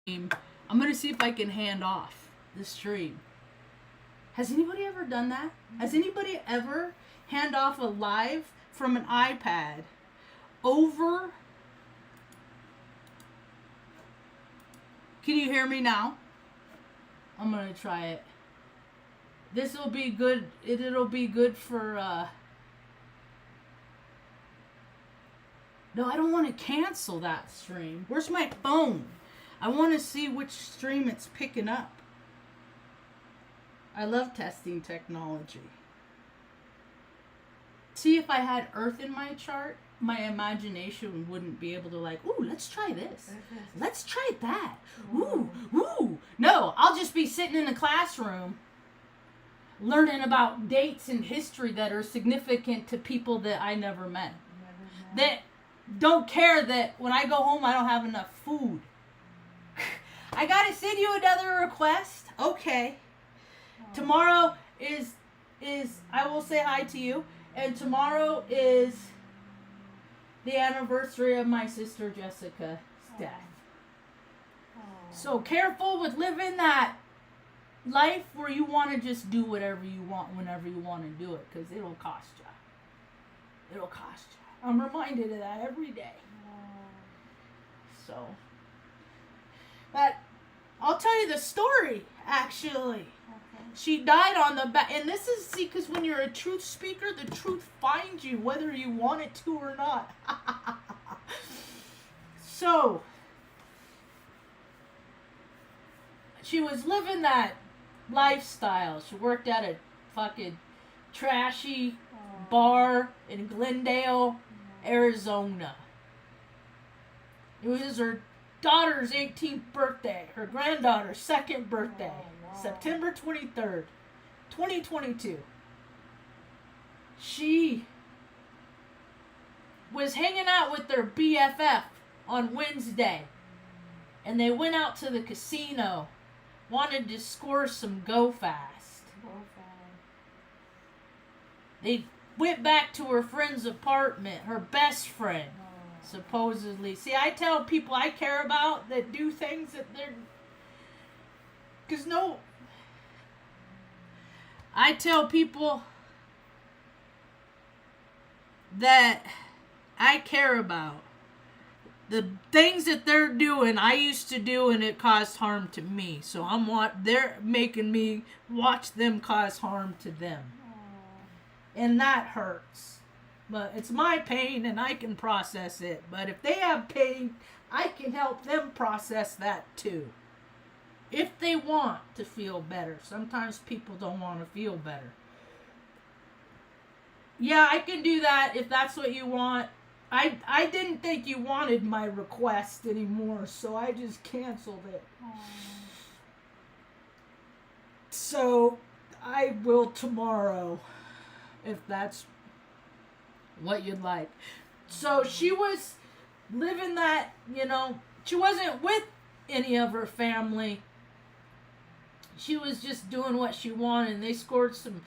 I'm going to see if I can hand off the stream. Has anybody ever done that? Has anybody ever hand off a live from an iPad over? Can you hear me now? I'm going to try it. This will be good. It'll be good for... No, I don't want to cancel that stream. Where's my phone? I want to see which stream it's picking up. I love testing technology. See, if I had Earth in my chart, my imagination wouldn't be able to like, ooh, let's try this. Let's try that. Ooh, ooh. No, I'll just be sitting in a classroom learning about dates in history that are significant to people that I never met. That don't care that when I go home I don't have enough food. I gotta send you another request. Okay. Tomorrow is I will say hi to you. And tomorrow is the anniversary of my sister Jessica's death. So careful with living that life where you want to just do whatever you want whenever you want to do it, because it'll cost you. It'll cost you. I'm reminded of that every day. So, but I'll tell you the story, actually. Okay. She died on the back, and this is, see, because when you're a truth speaker, the truth finds you whether you want it to or not. So, she was living that lifestyle. She worked at a fucking trashy bar in Glendale, Arizona. It was her daughter's 18th birthday, her granddaughter's 2nd birthday, September 23rd, 2022. She was hanging out with their BFF on Wednesday, and they went out to the casino, wanted to score some go fast. They went back to her friend's apartment, her best friend, supposedly. See, I tell people I care about that do things that they're... Because no... I tell people that I care about. The things that they're doing, I used to do, and it caused harm to me. So they're making me watch them cause harm to them. And that hurts. But it's my pain and I can process it. But if they have pain, I can help them process that too. If they want to feel better. Sometimes people don't want to feel better. Yeah, I can do that if that's what you want. I didn't think you wanted my request anymore, so I just canceled it. So I will tomorrow, if that's what you'd like. So she was living that, she wasn't with any of her family. She was just doing what she wanted, and they scored some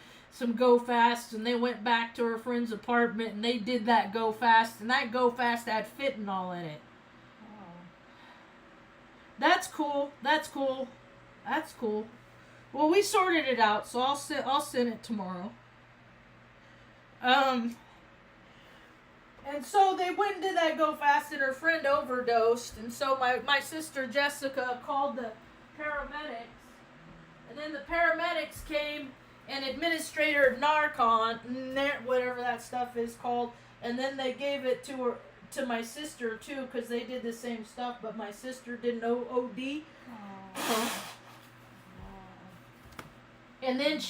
go fast, and they went back to her friend's apartment, and they did that go fast, and that go fast had fentanyl in it. That's cool. That's cool. That's cool. Well, we sorted it out, so I'll send it tomorrow. And so they went and did that go fast, and her friend overdosed, and so my sister Jessica called the paramedics, and then the paramedics came and administered Narcan, whatever that stuff is called, and then they gave it to my sister too, because they did the same stuff, but my sister didn't OD. And then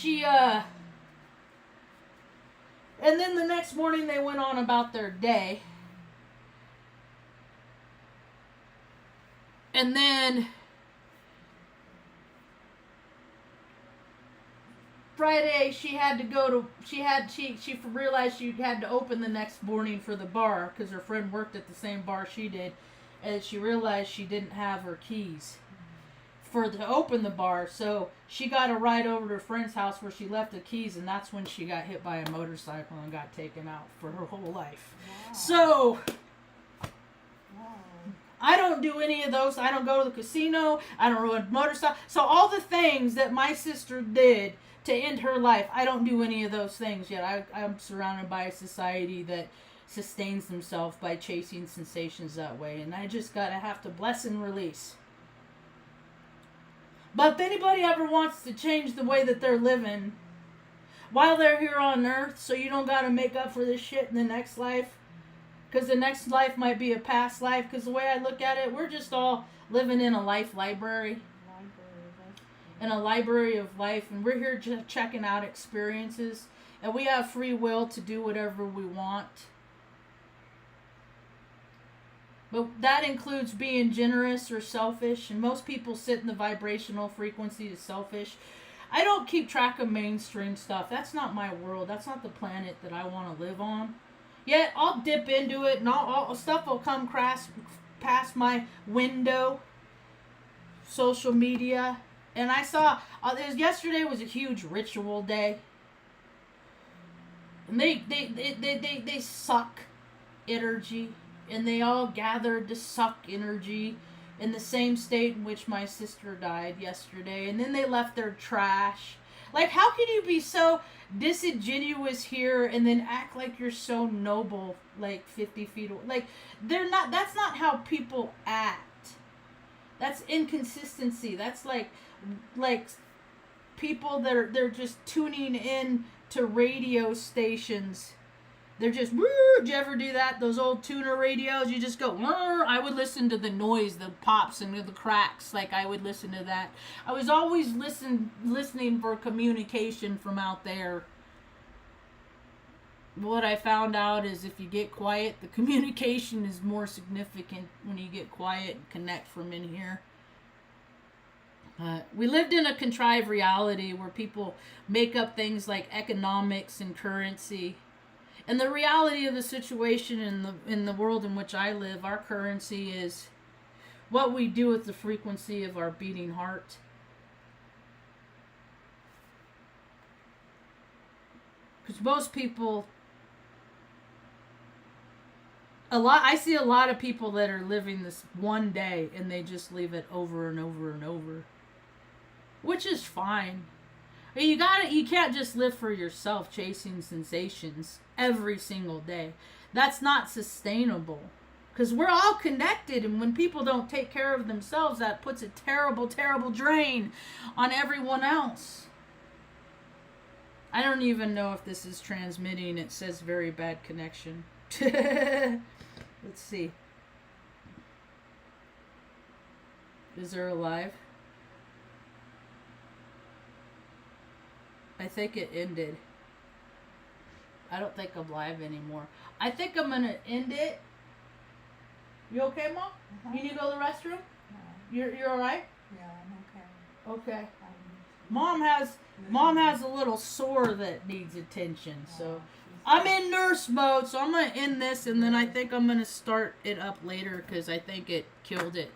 and then the next morning they went on about their day. And then Friday she realized she had to open the next morning for the bar because her friend worked at the same bar she did, and she realized she didn't have her keys to open the bar, so she got a ride over to her friend's house where she left the keys, and that's when she got hit by a motorcycle and got taken out for her whole life. Wow. So I don't do any of those. I don't go to the casino. I don't ride motorcycle. So all the things that my sister did to end her life, I don't do any of those things yet. I'm surrounded by a society that sustains themselves by chasing sensations that way. And I just gotta have to bless and release. But if anybody ever wants to change the way that they're living while they're here on earth, so you don't gotta make up for this shit in the next life, because the next life might be a past life, because the way I look at it, we're just all living in a life library. In a library of life, and we're here just checking out experiences, and we have free will to do whatever we want. But that includes being generous or selfish, and most people sit in the vibrational frequency to selfish. I don't keep track of mainstream stuff. That's not my world. That's not the planet that I want to live on. Yet I'll dip into it, and all stuff will come past my window, social media. And I saw, yesterday was a huge ritual day. And they suck energy. And they all gathered to suck energy in the same state in which my sister died yesterday. And then they left their trash. Like, how can you be so disingenuous here and then act like you're so noble, like 50 feet away? Like, that's not how people act. That's inconsistency. That's like people that they're just tuning in to radio stations. They're just, did you ever do that? Those old tuner radios, you just go, I would listen to the noise, the pops and the cracks, like I would listen to that. I was always listening for communication from out there. What I found out is if you get quiet, the communication is more significant when you get quiet and connect from in here. We lived in a contrived reality where people make up things like economics and currency. And the reality of the situation in the world in which I live, our currency is what we do with the frequency of our beating heart. Because most people, I see a lot of people that are living this one day and they just leave it over and over and over, which is fine. You can't just live for yourself chasing sensations every single day. That's not sustainable. Because we're all connected, and when people don't take care of themselves, that puts a terrible, terrible drain on everyone else. I don't even know if this is transmitting. It says very bad connection. Let's see. Is there a live? I think it ended. I don't think I'm live anymore. I think I'm going to end it. You okay, Mom? Uh-huh. You need to go to the restroom? No. You're all right? Yeah, I'm okay. Okay. Mom has a little sore that needs attention, so I'm in nurse mode, so I'm going to end this, and then I think I'm going to start it up later because I think it killed it.